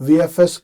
VFS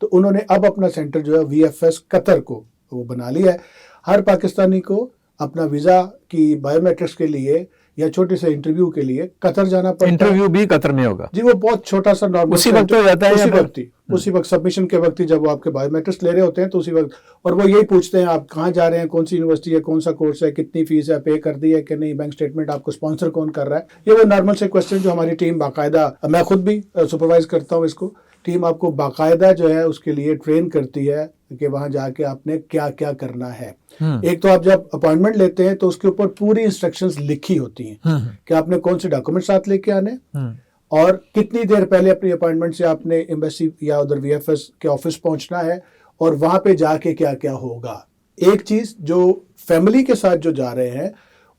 تو انہوں نے اب اپنا سینٹر جو ہے VFS قطر کو وہ بنا لیا ہے. ہر پاکستانی کو اپنا ویزا کی بایو میٹرکس کے لیے یا چھوٹے سے انٹرویو کے لیے قطر جانا پڑتا ہے. انٹرویو بھی قطر میں ہوگا جی, وہ بہت چھوٹا سا نارمل اسی وقت ہو جاتا ہے, اسی وقت سبمیشن کے وقت ہی جب وہ آپ کے بایو میٹرکس لے رہے ہوتے ہیں تو اسی وقت, اور وہ یہی پوچھتے ہیں آپ کہاں جا رہے ہیں, کون سی یونیورسٹی ہے, کون سا کورس ہے, کتنی فیس ہے, پے کر دی ہے کہ نہیں, بینک اسٹیٹمنٹ آپ کو اسپانسر کون کر رہا ہے. یہ وہ نارمل سے کوسچن جو ہماری ٹیم باقاعدہ, میں خود بھی سپروائز کرتا ہوں اس کو, ٹیم آپ کو باقاعدہ جو ہے اس کے لیے ٹرین کرتی ہے کہ وہاں جا کے آپ نے کیا کیا کرنا ہے. ایک تو آپ جب اپوائنٹمنٹ لیتے ہیں تو اس کے اوپر پوری انسٹرکشنز لکھی ہوتی ہیں کہ آپ نے کون سے ڈاکومنٹ ساتھ لے کے آنے, اور کتنی دیر پہلے اپنی اپوائنٹمنٹ سے آپ نے ایمبیسی یا ادھر VFS کے آفس پہنچنا ہے, اور وہاں پہ جا کے کیا کیا ہوگا. ایک چیز جو فیملی کے ساتھ جو جا رہے ہیں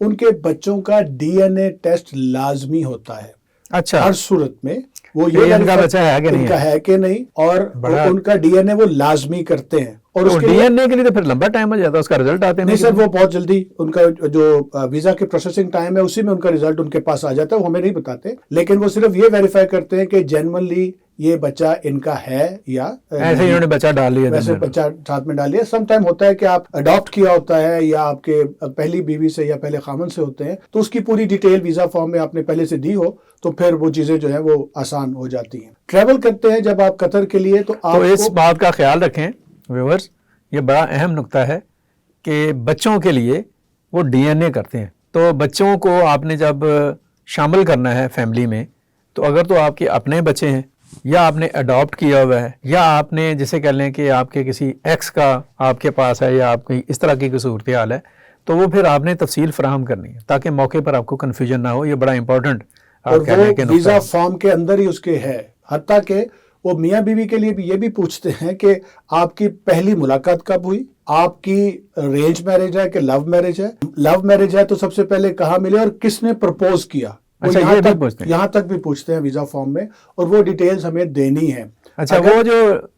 ان کے بچوں کا DNA ٹیسٹ لازمی ہوتا ہے. اچھا, ہر صورت میں وہ یہ ان کا بچہ ہے کہ نہیں, اور ان کا DNA وہ لازمی کرتے ہیں. اور اس کے DNA کے لیے تو پھر لمبا ٹائم ہو جاتا ہے, اس کا رزلٹ آتے ہیں نہیں سر, وہ بہت جلدی ان کا جو ویزا کے پروسیسنگ ٹائم ہے اسی میں ان کا رزلٹ ان کے پاس آ جاتا ہے. وہ ہمیں نہیں بتاتے, لیکن وہ صرف یہ ویریفائی کرتے ہیں کہ جینوئنلی یہ بچہ ان کا ہے یا ایسے انہوں نے بچہ ڈال لیا, ویسے بچہ ساتھ میں ڈال لیا. سم ٹائم ہوتا ہے کہ آپ اڈاپٹ کیا ہوتا ہے یا آپ کے پہلی بیوی سے یا پہلے خامن سے ہوتے ہیں, تو اس کی پوری ڈیٹیل ویزا فارم میں آپ نے پہلے سے دی ہو تو پھر وہ چیزیں جو ہیں وہ آسان ہو جاتی ہیں. ٹریول کرتے ہیں جب آپ قطر کے لیے تو آپ اس بات کا خیال رکھیں ویورز, یہ بڑا اہم نقطہ ہے کہ بچوں کے لیے وہ DNA کرتے ہیں. تو بچوں کو آپ نے جب شامل کرنا ہے فیملی میں, تو اگر تو آپ کے اپنے بچے ہیں یا آپ نے اڈاپٹ کیا ہوا ہے یا آپ نے جسے کہہ لیں کہ آپ کے کسی ایکس کا آپ کے پاس ہے یا آپ کی اس طرح کی کوئی صورتحال ہے, تو وہ پھر آپ نے تفصیل فراہم کرنی ہے تاکہ موقع پر آپ کو کنفیوژن نہ ہو. یہ بڑا امپورٹنٹ اور وہ ویزا فارم کے اندر ہی اس کے ہے. حتیٰ کہ وہ میاں بیوی کے لیے بھی یہ بھی پوچھتے ہیں کہ آپ کی پہلی ملاقات کب ہوئی, آپ کی ارینج میرج ہے کہ لو میرج ہے, لو میرج ہے تو سب سے پہلے کہاں ملے اور کس نے پرپوز کیا. یہاں تک بھی پوچھتے ہیں ویزا فارم میں, اور وہ ڈیٹیلز ہمیں دینی ہے. اچھا, وہ جو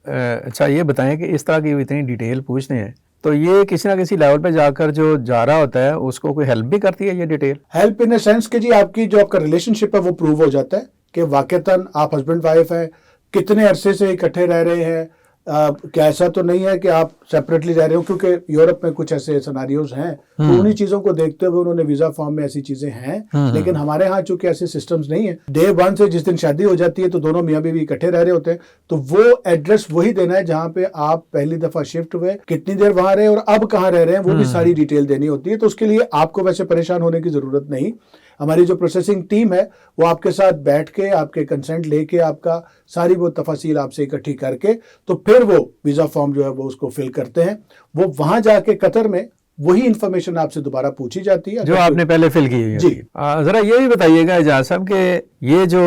اچھا یہ بتائیں کہ اس طرح کی اتنی ڈیٹیل پوچھتے ہیں تو یہ کسی نہ کسی لیول پہ جا کر جو جا رہا ہوتا ہے اس کو کوئی ہیلپ بھی کرتی ہے یہ detail? Help in a sense کہ جی آپ کی جو آپ کا ریلیشن شپ ہے وہ پروو ہو جاتا ہے کہ واقعتاً آپ ہسبینڈ وائف ہیں, کتنے عرصے سے اکٹھے رہ رہے ہیں, کیا ایسا تو نہیں ہے کہ آپ سیپریٹلی رہ رہے ہو, کیونکہ یورپ میں کچھ ایسے سیناریوز ہیں تو انہی چیزوں کو دیکھتے ہوئے انہوں نے ویزا فارم میں ایسی چیزیں ہیں. لیکن ہمارے ہاں چونکہ ایسے سسٹمز نہیں ہیں, ڈے 1 سے جس دن شادی ہو جاتی ہے تو دونوں میاں بیوی اکٹھے رہ رہے ہوتے ہیں, تو وہ ایڈریس وہی دینا ہے جہاں پہ آپ پہلی دفعہ شفٹ ہوئے, کتنی دیر وہاں رہے اور اب کہاں رہ رہے ہیں, وہ بھی ساری ڈیٹیل دینی ہوتی ہے. تو اس کے لیے آپ کو ویسے پریشان ہونے کی ضرورت نہیں. ہماری جو پروسیسنگ ٹیم ہے وہ آپ کے ساتھ بیٹھ کے آپ کے کنسنٹ لے کے آپ کا ساری وہ تفاصیل آپ سے اکٹھی کر کے تو پھر وہ ویزا فارم جو ہے وہ اس کو فل کرتے ہیں. وہ وہاں جا کے قطر میں وہی انفارمیشن آپ سے دوبارہ پوچھی جاتی ہے جو آپ نے پہلے فل کی ہے. جی ذرا یہ بھی بتائیے گا اعجاز صاحب کہ یہ جو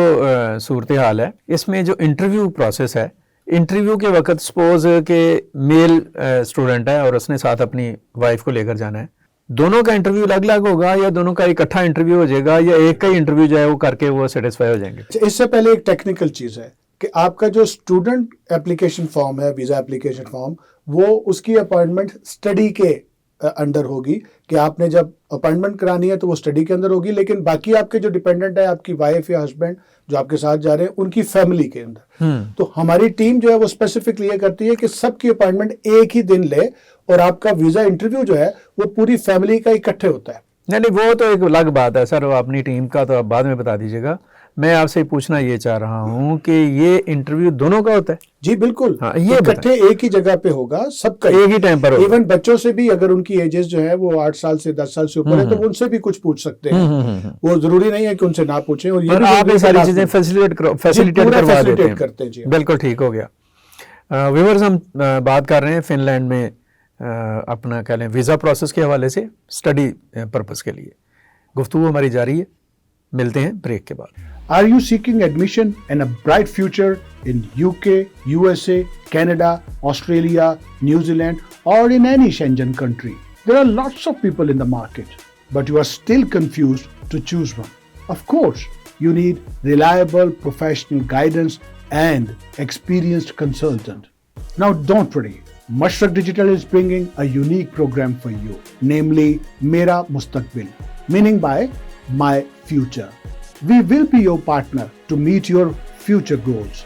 صورتحال ہے اس میں جو انٹرویو پروسیس ہے, انٹرویو کے وقت سپوز کہ میل اسٹوڈنٹ ہے اور اس نے ساتھ اپنی وائف کو لے کر جانا ہے, دونوں کا انٹرویو الگ الگ ہوگا یا دونوں کا اکٹھا انٹرویو ہو جائے گا یا ایک کا ہی انٹرویو جو ہے وہ کر کے وہ سیٹسفائی ہو جائیں گے؟ اس سے پہلے ایک ٹیکنیکل چیز ہے کہ آپ کا جو اسٹوڈنٹ اپلیکیشن فارم ہے, ویزا اپلیکیشن فارم, وہ اس کی اپوائنٹمنٹ اسٹڈی کے اندر ہوگی کہ آپ نے جب اپوائنٹمنٹ کرانی ہے تو وہ اسٹڈی کے اندر ہوگی, لیکن باقی آپ کے جو ڈیپینڈنٹ ہے آپ کی وائف یا ہسبینڈ جو آپ کے ساتھ جا رہے ہیں ان کی فیملی کے اندر. تو ہماری ٹیم جو ہے وہ اسپیسیفکلی یہ کرتی ہے کہ سب کی اپوائنٹمنٹ ایک ہی دن لے اور آپ کا ویزا انٹرویو جو ہے وہ پوری فیملی کا اکٹھے ہوتا ہے. نہیں وہ تو ایک الگ بات ہے سر, وہ اپنی ٹیم کا تو آپ بعد میں بتا دیجیے گا. میں آپ سے پوچھنا یہ چاہ رہا ہوں کہ یہ انٹرویو دونوں کا ہوتا ہے؟ جی بالکل, یہ اکٹھے ایک ہی جگہ پہ ہوگا, سب کا ایک ہی ٹائم پر ہوگا. ایون بچوں سے بھی اگر ان کی ایجز جو ہے وہ 8 سال سے 10 سال سے اوپر ہے تو ان سے بھی کچھ پوچھ سکتے ہیں, وہ ضروری نہیں ہے کہ ان سے نہ پوچھیں. اور یہ آپ یہ ساری چیزیں فیسیلیٹیٹ کروا دیتے ہیں. جی بالکل ٹھیک ہو گیا. ویورز ہم بات کر رہے ہیں فن لینڈ میں اپنا کہہ لیں ویزا پروسیس کے حوالے سے اسٹڈی پرپز کے لیے. گفتگو ہماری جاری ہے, ملتے ہیں بریک کے بعد. Are you seeking admission and a bright future in UK, USA, Canada, Australia, New Zealand or in any Schengen country? There are lots of people in the market, but you are still confused to choose one. Of course, you need reliable professional guidance and experienced consultant. Now don't worry. Mashrak Digital is bringing a unique program for you, namely Mera Mustaqbil, meaning by My Future. We will be your partner to meet your future goals.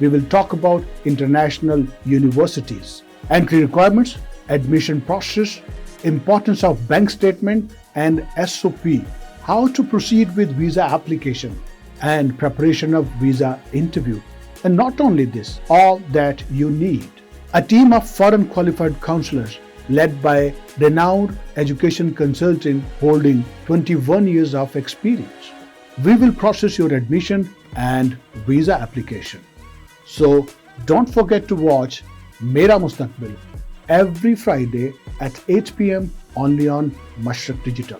we will talk about international universities, entry requirements, admission process, importance of bank statement and SOP, how to proceed with visa application and preparation of visa interview. And not only this, all that you need. A team of foreign qualified counselors led by renowned education consultant holding 21 years of experience. We will process your admission and visa application. So don't forget to watch Mera Mustaqbil every Friday at 8 p.m. only on Mashriq Digital.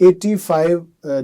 85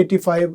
85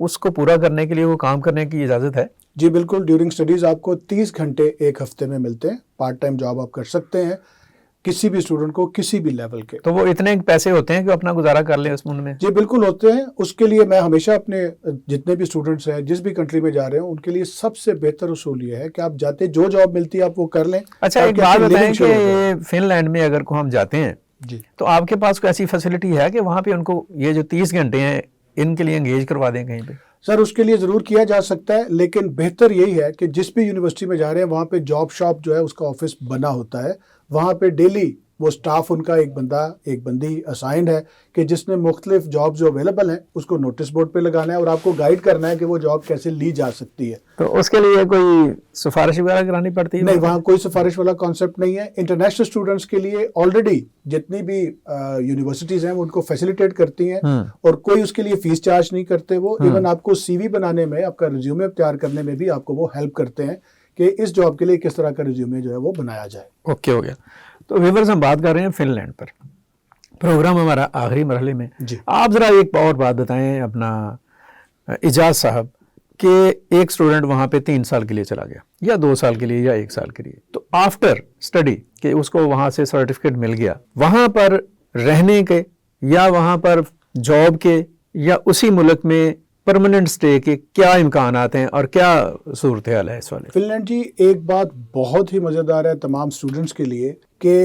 اس کو پورا کرنے کے لیے وہ کام کرنے کی اجازت ہے؟ جی بالکل, ڈیورنگ اسٹڈیز آپ کو 30 گھنٹے ایک ہفتے میں ملتے ہیں. پارٹ ٹائم جاب آپ کر سکتے ہیں کسی بھی اسٹوڈنٹ کو کسی بھی لیول کے. تو وہ اتنے پیسے ہوتے ہیں کہ اپنا گزارا کر لیں اس میں؟ جی بالکل ہوتے ہیں. اس کے لیے میں ہمیشہ اپنے جتنے بھی اسٹوڈنٹس ہیں جس بھی کنٹری میں جا رہے ہیں ان کے لیے سب سے بہتر اصول یہ ہے کہ آپ جاتے جو جاب ملتی ہے آپ وہ کر لیں. اچھا ایک بات بتائیں کہ فن لینڈ میں اگر ہم جاتے ہیں جی تو آپ کے پاس کوئی ایسی فیسلٹی ہے کہ وہاں پہ ان کو یہ جو 30 گھنٹے ہیں ان کے لیے انگیج کروا دیں کہیں پہ؟ سر اس کے لیے ضرور کیا جا سکتا ہے, لیکن بہتر یہی ہے کہ جس بھی یونیورسٹی میں جا رہے ہیں وہاں پہ جاب شاپ جو ہے اس کا آفس بنا ہوتا ہے. وہاں پہ ڈیلی وہ سٹاف ان کا ایک بندی اسائنڈ ہے کہ جس نے مختلف جاب جو اویلیبل ہیں اس کو نوٹس بورڈ پہ لگانا ہے اور آپ کو گائیڈ کرنا ہے کہ وہ جاب کیسے لی جا سکتی ہے. تو اس کے لیے کوئی سفارش وغیرہ کرانی پڑتی ہے؟ نہیں, وہاں کوئی سفارش والا کانسیپٹ نہیں ہے. انٹرنیشنل اسٹوڈنٹس کے لیے آلریڈی جتنی بھی یونیورسٹیز ہیں وہ ان کو فیسیلیٹیٹ کرتی ہیں اور کوئی اس کے لیے فیس چارج نہیں کرتے. وہ ایون آپ کو سی وی بنانے میں, آپ کا ریزیومے تیار کرنے میں بھی آپ کو وہ ہیلپ کرتے ہیں کہ اس جاب کے لیے کس طرح کا ریزیومے جو ہے وہ بنایا جائے. اوکے ہو گیا. تو ویورز ہم بات کر رہے ہیں فن لینڈ پر, پروگرام ہمارا آخری مرحلے میں. جی آپ ذرا ایک اور بات بتائیں اپنا اعجاز صاحب کہ ایک اسٹوڈنٹ وہاں پہ 3 سال کے لیے چلا گیا یا 2 سال کے لیے یا 1 سال کے لیے, تو آفٹر اسٹڈی کہ اس کو وہاں سے سرٹیفکیٹ مل گیا, وہاں پر رہنے کے یا وہاں پر جاب کے یا اسی ملک میں پرماننٹ سٹے کے کیا امکانات ہیں اور کیا صورتحال ہے اس والے؟ فن لینڈ جی ایک بات بہت ہی مزیدار ہے تمام اسٹوڈنٹس کے لیے کہ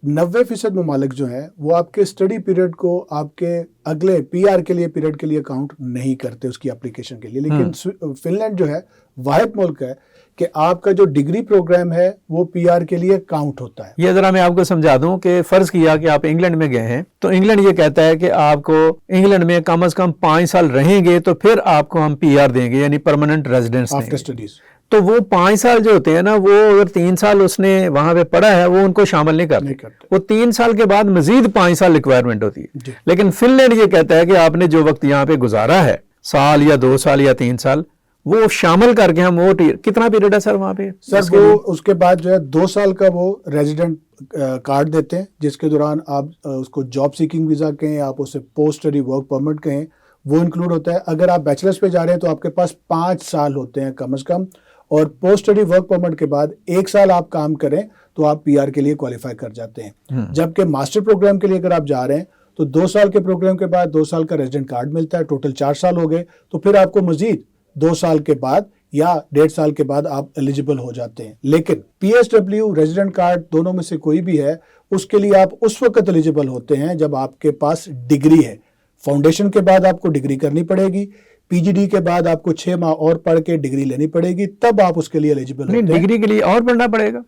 90% ممالک جو ہیں وہ آپ کے اسٹڈی پیریڈ کو آپ کے اگلے پی آر کے لیے پیریڈ کے لیے کاؤنٹ نہیں کرتے اس کی اپلیکیشن کے لیے. لیکن فن لینڈ جو ہے واحد ملک ہے کہ آپ کا جو ڈگری پروگرام ہے وہ پی آر کے لیے کاؤنٹ ہوتا ہے. یہ ذرا میں آپ کو سمجھا دوں کہ فرض کیا کہ آپ انگلینڈ میں گئے ہیں تو انگلینڈ یہ کہتا ہے کہ آپ کو انگلینڈ میں کم از کم 5 سال رہیں گے تو پھر آپ کو ہم پی آر دیں گے, یعنی پرماننٹ ریزیڈنس آفٹر اسٹڈیز. تو وہ 5 سال جو ہوتے ہیں نا, وہ اگر 3 سال اس نے وہاں پہ پڑھا ہے وہ ان کو شامل نہیں کرتے. وہ 3 سال کے بعد مزید 5 سال ریکوائرمنٹ ہوتی ہے. لیکن فن لینڈ یہ کہتا ہے کہ آپ نے جو وقت یہاں پہ گزارا ہے, سال یا 2 سال یا 3 سال, وہ شامل کر کے ہم وہ کتنا پیریڈ ہے سر وہاں پہ؟ سر وہ اس کے بعد جو ہے 2 سال کا وہ ریزیڈنٹ کارڈ دیتے ہیں جس کے دوران آپ اس کو جاب سیکنگ ویزا کہیں, آپ اسے پوسٹ اسٹڈی ورک پرمٹ کہیں, وہ انکلوڈ ہوتا ہے. اگر آپ بیچلرز پہ جا رہے ہیں تو آپ کے پاس 5 سال ہوتے ہیں کم از کم, اور پوسٹ اسٹڈی ورک پرمٹ کے بعد 1 سال آپ کام کریں تو آپ پی آر کے لیے کوالیفائی کر جاتے ہیں. جبکہ ماسٹر پروگرام کے لیے اگر آپ جا رہے ہیں تو 2 سال کے پروگرام کے بعد 2 سال کا ریزیڈنٹ کارڈ ملتا ہے, ٹوٹل 4 سال ہو گئے, تو پھر آپ کو مزید 2 سال کے بعد یا 1.5 سال کے بعد آپ ایلیجیبل ہو جاتے ہیں. لیکن P S W resident card دونوں میں سے کوئی بھی ہے, اس کے لیے آپ اس وقت ایلیجیبل ہوتے ہیں جب آپ کے پاس ڈگری ہے. فاؤنڈیشن کے بعد آپ کو ڈگری کرنی پڑے گی, پی جی ڈی کے بعد آپ کو 6 ماہ اور پڑھ کے ڈگری لینی پڑے گی, تب آپ اس کے لیے ایلیجیبل ہوتے ہیں. ڈگری کے لیے اور پڑھنا پڑے گا؟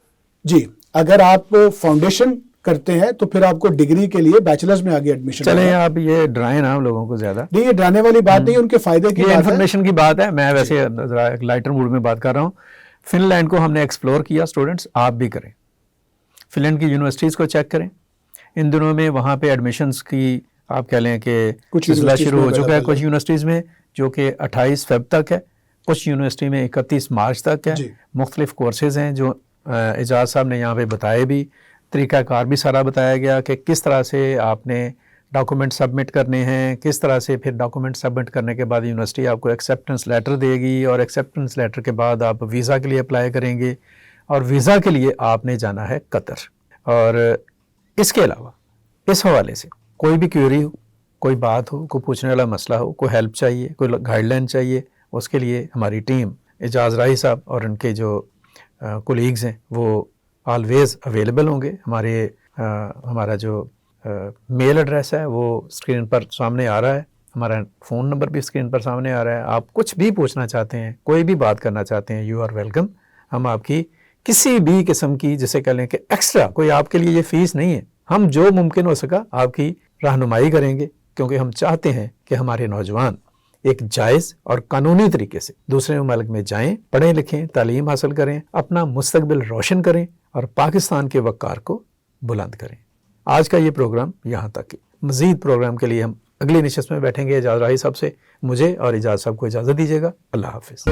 جی, اگر آپ فاؤنڈیشن کرتے ہیں تو پھر آپ کو ڈگری کے لیے بیچلرز میں آگے ایڈمیشن. چلیں آپ یہ ڈرائیں نا لوگوں کو زیادہ. نہیں, یہ ڈرانے والی بات نہیں, ان کے فائدے کی بات ہے, انفارمیشن کی بات ہے. میں ویسے ذرا ایک لائٹر موڈ میں بات کر رہا ہوں. فن لینڈ کو ہم نے ایکسپلور کیا اسٹوڈنٹس, آپ بھی کریں. فن لینڈ کی یونیورسٹیز کو چیک کریں. ان دنوں میں وہاں پہ ایڈمیشنز کی آپ کہہ لیں کہ سلسلہ شروع ہو چکا ہے کچھ یونیورسٹیز میں, جو کہ 28 فیب تک ہے, کچھ یونیورسٹی میں 31 مارچ تک ہے. مختلف کورسز ہیں جو اعجاز صاحب نے یہاں پہ بتائے بھی, طریقہ کار بھی سارا بتایا گیا کہ کس طرح سے آپ نے ڈاکومنٹ سبمٹ کرنے ہیں, کس طرح سے پھر ڈاکومنٹ سبمٹ کرنے کے بعد یونیورسٹی آپ کو ایکسیپٹنس لیٹر دے گی, اور ایکسیپٹنس لیٹر کے بعد آپ ویزا کے لیے اپلائی کریں گے, اور ویزا کے لیے آپ نے جانا ہے قطر. اور اس کے علاوہ اس حوالے سے کوئی بھی کیوری ہو, کوئی بات ہو, کوئی پوچھنے والا مسئلہ ہو, کوئی ہیلپ چاہیے, کوئی گائیڈ لائن چاہیے, اس کے لیے ہماری ٹیم اعجاز راہی صاحب اور ان کے جو کولیگز ہیں وہ آلویز اویلیبل ہوں گے. ہمارا جو میل ایڈریس ہے وہ اسکرین پر سامنے آ رہا ہے, ہمارا فون نمبر بھی اسکرین پر سامنے آ رہا ہے. آپ کچھ بھی پوچھنا چاہتے ہیں, کوئی بھی بات کرنا چاہتے ہیں, یو آر ویلکم. ہم آپ کی کسی بھی قسم کی, جسے کہہ لیں کہ ایکسٹرا کوئی آپ کے لیے یہ فیس نہیں ہے, ہم جو ممکن ہو سکا آپ کی رہنمائی کریں گے, کیونکہ ہم چاہتے ہیں کہ ہمارے نوجوان ایک جائز اور قانونی طریقے سے دوسرے ممالک میں جائیں, پڑھیں لکھیں, تعلیم حاصل کریں, اپنا مستقبل روشن کریں اور پاکستان کے وقار کو بلند کریں. آج کا یہ پروگرام یہاں تک. مزید پروگرام کے لیے ہم اگلی نشست میں بیٹھیں گے. اعجاز راہی صاحب سے مجھے اور اعجاز صاحب کو اجازت دیجیے گا. اللہ حافظ.